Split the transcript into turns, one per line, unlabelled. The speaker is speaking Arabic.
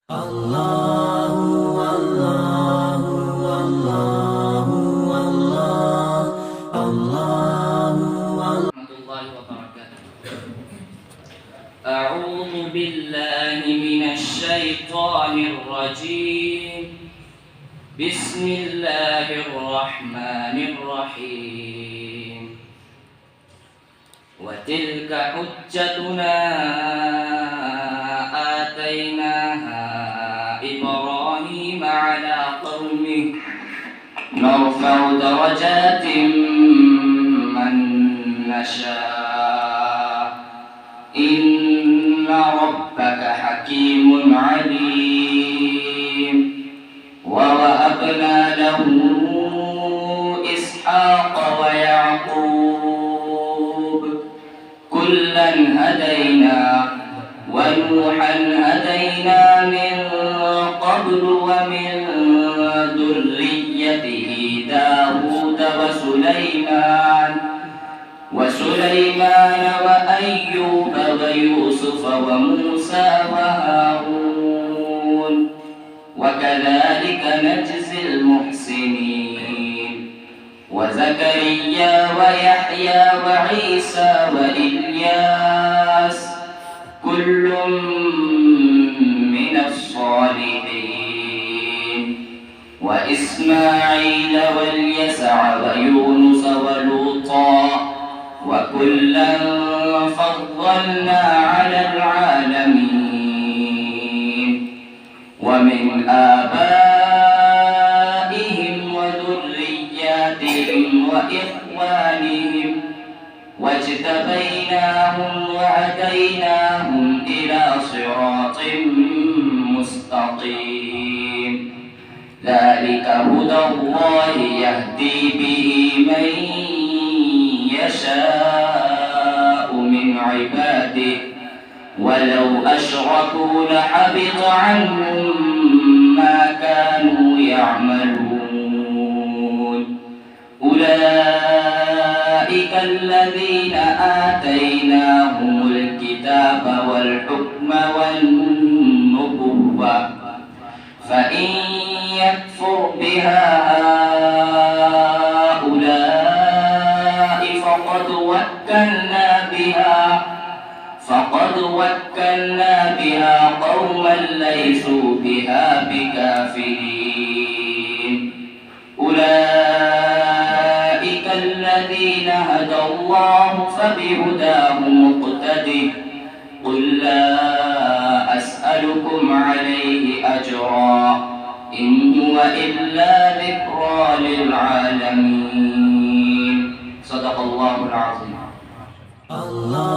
الله الله الله الله الله ورحمة الله وبركاته. أعوذ بالله من الشيطان الرجيم. بسم الله الرحمن الرحيم. وتلك حجتنا آتيناها إبراهيم على قومه نرفع درجات من نشاء إن ربك حكيم عليم. ووهبنا له إسحاق ويعقوب كلا هدينا ونوحا هدينا من قبل ومن ذريته داود وسليمان وأيوب ويوسف وموسى وهارون وكذلك نجزي المحسنين. وزكريا ويحيى وعيسى وإلياس كل من الصالحين. وإسماعيل واليسع ويونس ولوطا وكلا فضلنا على العالمين. ومن آبائهم وذرياتهم وإخوانهم واجتبيناهم وهديناهم إلى صراط مستقيم. ذلك هدى الله يهدي به من يشاء من عباده ولو أشركوا لحبط عنهم ما كانوا يعملون. أولئك الذين آتيناهم الكتاب والحكم والنبوة فإن يكفر بها هؤلاء فقد وكلنا بها قوما ليسوا بها بكافرين. أولئك الذين هدى الله فبهداه مقتده. قل لا أسألكم عليه أجرا إن هو إلا ذكرى للعالمين. صدق الله العظيم. الله